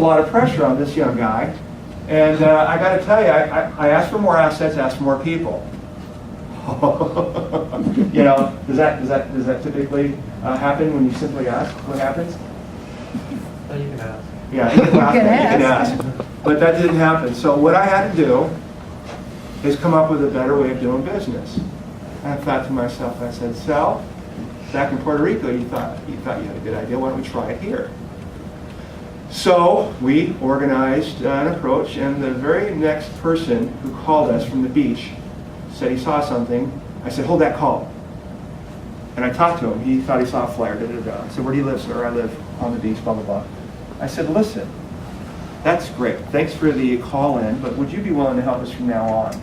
lot of pressure on this young guy. And I got to tell you, I asked for more assets, asked for more people. You know, does that typically happen when you simply ask? What happens? Well, you can ask. Yeah, you can ask. But that didn't happen. So what I had to do is come up with a better way of doing business. And I thought to myself, I said, Sal, back in Puerto Rico, you thought you had a good idea. Why don't we try it here? So we organized an approach, and the very next person who called us from the beach said he saw something. I said, hold that call. And I talked to him. He thought he saw a flare. I said, where do you live, sir? I live on the beach, blah, blah, blah. I said, listen, that's great. Thanks for the call in, but would you be willing to help us from now on?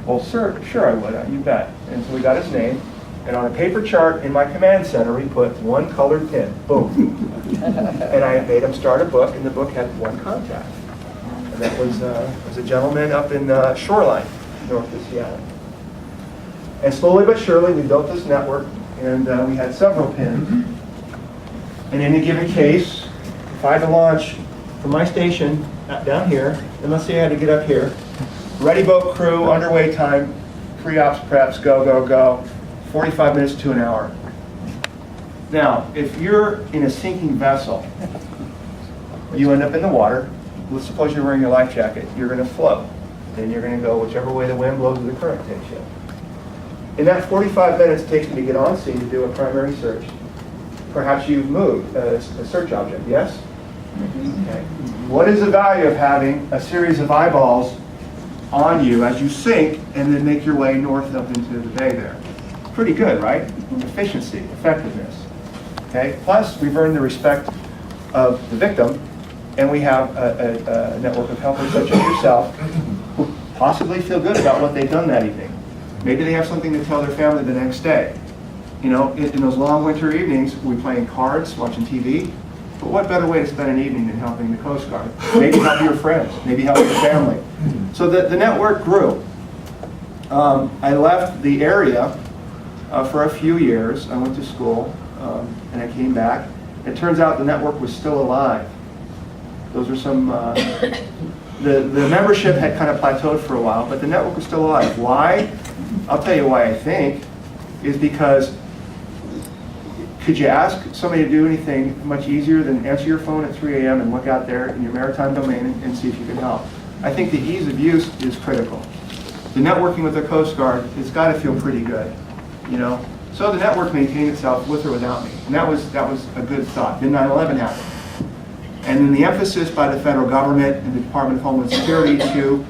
Well, sir, sure I would. You bet. And so we got his name. And on a paper chart in my command center, we put one colored pin. Boom. And I made him start a book, and the book had one contact. And that was a gentleman up in Shoreline, north of Seattle. And slowly but surely, we built this network, and we had several pins. And in a given case, if I had to launch from my station down here, and let's say I had to get up here, ready boat crew, underway time, pre-ops preps, go, go, go. 45 minutes to an hour. Now, if you're in a sinking vessel, you end up in the water. Let's suppose you're wearing your life jacket. You're going to float. Then you're going to go whichever way the wind blows or the current takes you. In that 45 minutes it takes me to get on scene to do a primary search. Perhaps you've moved a search object, yes? Okay. What is the value of having a series of eyeballs on you as you sink and then make your way north up into the bay there? Pretty good, right? Efficiency, effectiveness. Okay. Plus, we've earned the respect of the victim, and we have a network of helpers such as yourself who possibly feel good about what they've done that evening. Maybe they have something to tell their family the next day. You know, in those long winter evenings, we're playing cards, watching TV. But what better way to spend an evening than helping the Coast Guard? Maybe help your friends, maybe help your family. So the network grew. I left the area for a few years. I went to school, and I came back. It turns out the network was still alive. Those are some, the membership had kind of plateaued for a while, but the network was still alive. Why? I'll tell you why I think, is because could you ask somebody to do anything much easier than answer your phone at 3 a.m. and look out there in your maritime domain and see if you can help? I think the ease of use is critical. The networking with the Coast Guard, it's got to feel pretty good, you know? So the network maintained itself with or without me, and that was a good thought. Then 9/11 happened. And then the emphasis by the federal government and the Department of Homeland Security to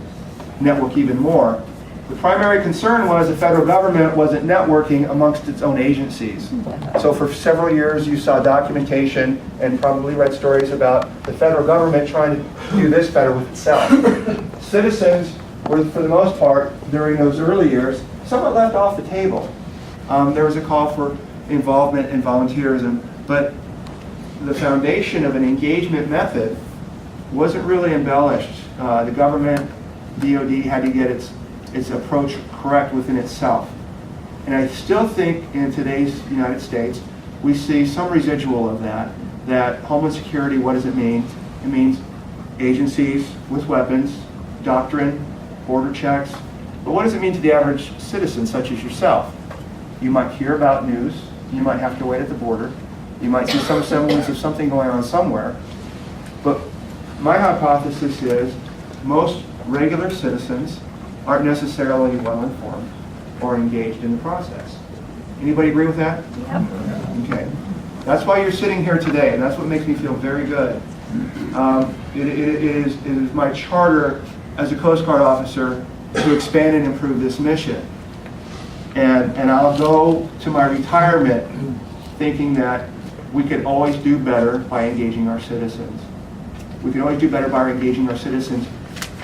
network even more. The primary concern was the federal government wasn't networking amongst its own agencies. So for several years you saw documentation and probably read stories about the federal government trying to do this better with itself. Citizens were, for the most part, during those early years, somewhat left off the table. There was a call for involvement and volunteerism, but the foundation of an engagement method wasn't really embellished. The government, DOD, had to get its approach correct within itself. And I still think in today's United States, we see some residual of that Homeland Security, what does it mean? It means agencies with weapons, doctrine, border checks. But what does it mean to the average citizen such as yourself? You might hear about news, you might have to wait at the border, you might see some semblance of something going on somewhere. But my hypothesis is most regular citizens aren't necessarily well informed or engaged in the process. Anybody agree with that? Yep. Okay. That's why you're sitting here today, and that's what makes me feel very good. It is my charter as a Coast Guard officer to expand and improve this mission. And I'll go to my retirement thinking that we could always do better by engaging our citizens. We can always do better by engaging our citizens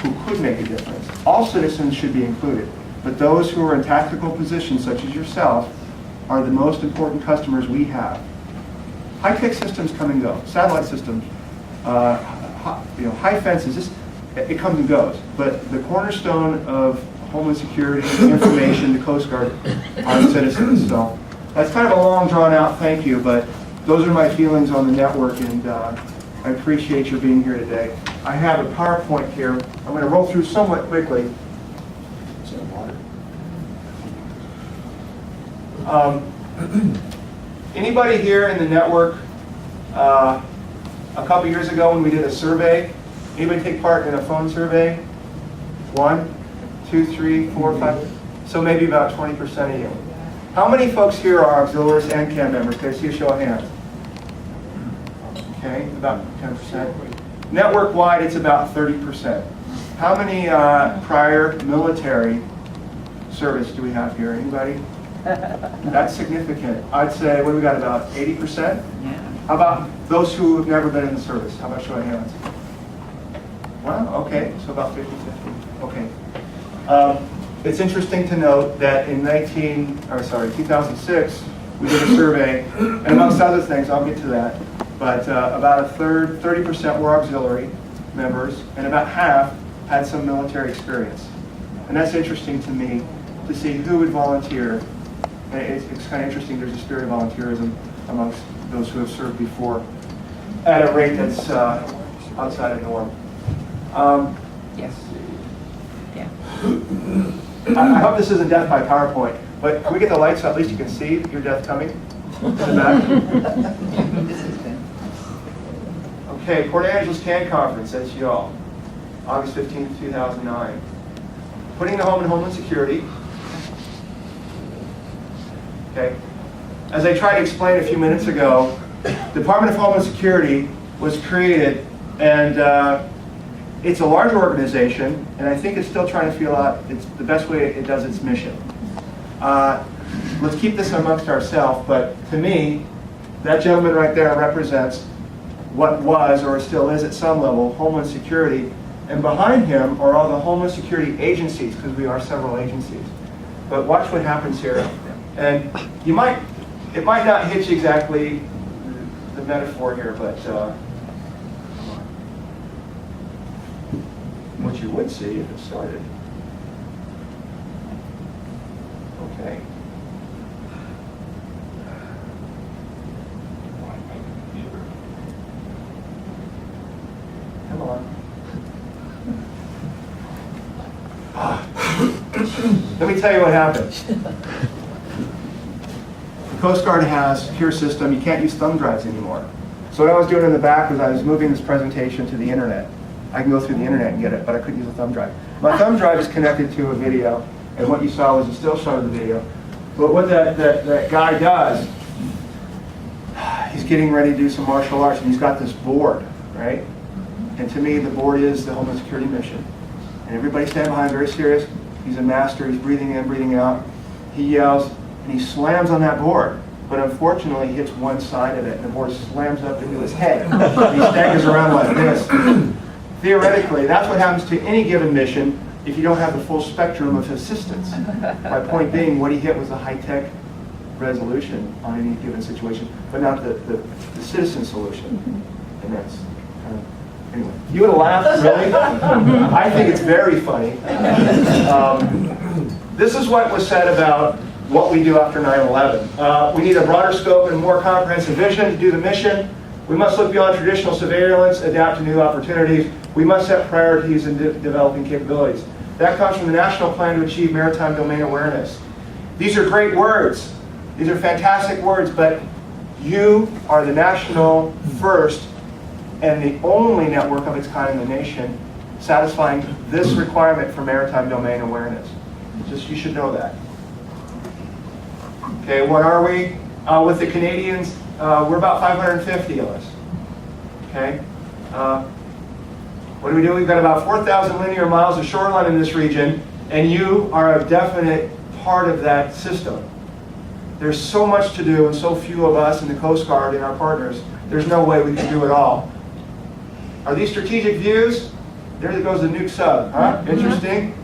who could make a difference. All citizens should be included, but those who are in tactical positions, such as yourself, are the most important customers we have. High-tech systems come and go. Satellite systems, high fences, it comes and goes. But the cornerstone of Homeland Security, information, the Coast Guard, are citizens. So that's kind of a long, drawn-out thank you, but those are my feelings on the network, and I appreciate your being here today. I have a PowerPoint here. I'm going to roll through somewhat quickly. Is there water? Anybody here in the network, a couple years ago when we did a survey, anybody take part in a phone survey? 1, 2, 3, 4, 5. So maybe about 20% of you. How many folks here are auxiliaries and CAN members? Can I see a show of hands? Okay, about 10%. Network-wide, it's about 30%. How many prior military service do we have here? Anybody? That's significant. I'd say, what do we got, about 80%? Yeah. How about those who have never been in the service? How about show of hands? Wow, okay, so about 50-50. Okay. It's interesting to note that in 2006, we did a survey, and amongst other things, I'll get to that, but about a third, 30% were auxiliary members, and about half had some military experience. And that's interesting to me to see who would volunteer. And it's kind of interesting, there's a spirit of volunteerism amongst those who have served before at a rate that's outside of norm. Yes. Yeah. I hope this isn't death by PowerPoint, but can we get the lights so at least you can see your death coming in the back? This is good. Okay, Port Angeles CAN Conference, that's y'all. August 15th, 2009. Putting the home in Homeland Security. Okay. As I tried to explain a few minutes ago, Department of Homeland Security was created, and it's a large organization, and I think it's still trying to feel out it's the best way it does its mission. Let's keep this amongst ourselves, but to me, that gentleman right there represents what was, or still is at some level, Homeland Security, and behind him are all the Homeland Security agencies, because we are several agencies. But watch what happens here, and it might not hit you exactly the metaphor here, but what you would see if it started. Okay. Come on. Let me tell you what happened. The Coast Guard has a secure system. You can't use thumb drives anymore. So what I was doing in the back was I was moving this presentation to the internet. I can go through the internet and get it, but I couldn't use a thumb drive. My thumb drive is connected to a video, and what you saw was a still shot of the video. But what that guy does, he's getting ready to do some martial arts, and he's got this board, right? And to me, the board is the Homeland Security mission. And everybody stand behind, very serious. He's a master, he's breathing in, breathing out. He yells, and he slams on that board. But unfortunately, he hits one side of it, and the board slams up into his head. He staggers around like this. Theoretically, that's what happens to any given mission if you don't have the full spectrum of assistance. My point being, what he hit was a high-tech resolution on any given situation, but not the citizen solution. And that's kind of, anyway. You would have laughed, really? I think it's very funny. This is what was said about what we do after 9/11. We need a broader scope and more comprehensive vision to do the mission. We must look beyond traditional surveillance, adapt to new opportunities. We must set priorities in developing capabilities. That comes from the National Plan to Achieve Maritime Domain Awareness. These are great words. These are fantastic words, but you are the national first and the only network of its kind in the nation satisfying this requirement for maritime domain awareness. Just, you should know that. Okay, what are we? With the Canadians, we're about 550 of us. Okay? What do? We've got about 4,000 linear miles of shoreline in this region, and you are a definite part of that system. There's so much to do, and so few of us in the Coast Guard and our partners, there's no way we can do it all. Are these strategic views? There goes the nuke sub, huh? Interesting.